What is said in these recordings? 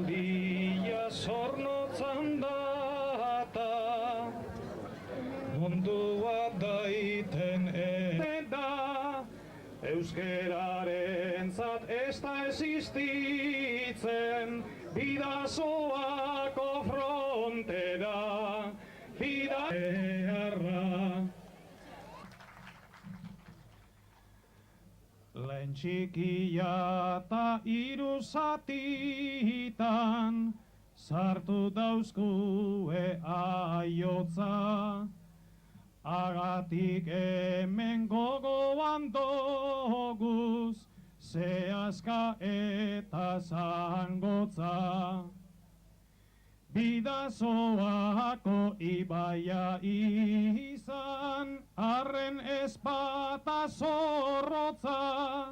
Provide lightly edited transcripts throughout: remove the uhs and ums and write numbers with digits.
Esaldia zornotzan data, mundua daiten da, euskeraren zat ez da existitzen, bidazoako frontera, bidaerra. Lehen txikia eta hiru zatitan sartu dauzkue aiotza, agatik hemen gogoan doguz, zehazka eta zangotza. Bidazoako ibaia izan, arren ezpata zorrotza,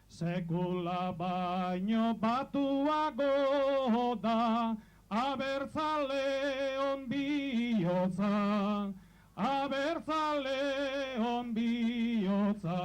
sekula baino batuago da, abertzaleon bihotza, abertzaleon bihotza.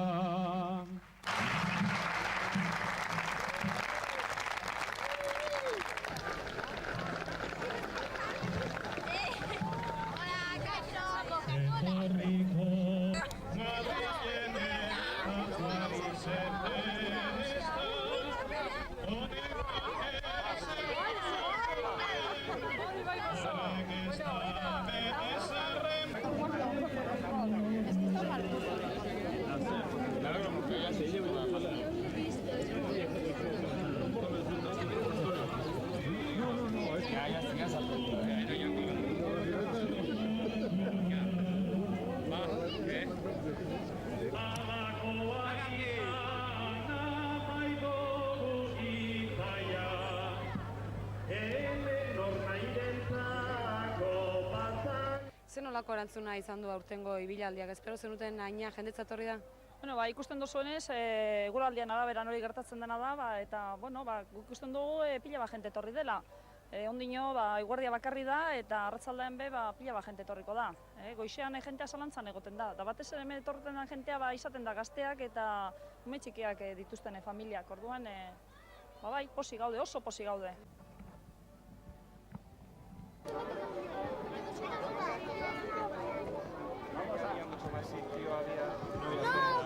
Zer nolako erantzuna izan du aurtengo ibilaldiak? Espero zenuten haina jendetza etorri da? Bueno, ikusten duzuenez, eguraldian arabera hori gertatzen dena da, eta guk ikusten dugu pila bat jente etorri dela. Ondino, eguerdia bakarri da, eta arratsaldean pila bat jente etorriko da. Goizean jentea zalantzan egoten da, eta batez ere hemen etorreten den jentea izaten da gazteak eta ume txikiak dituzten familiak. Orduan, posi gaude, oso posi gaude. Había mucho más sitio, había...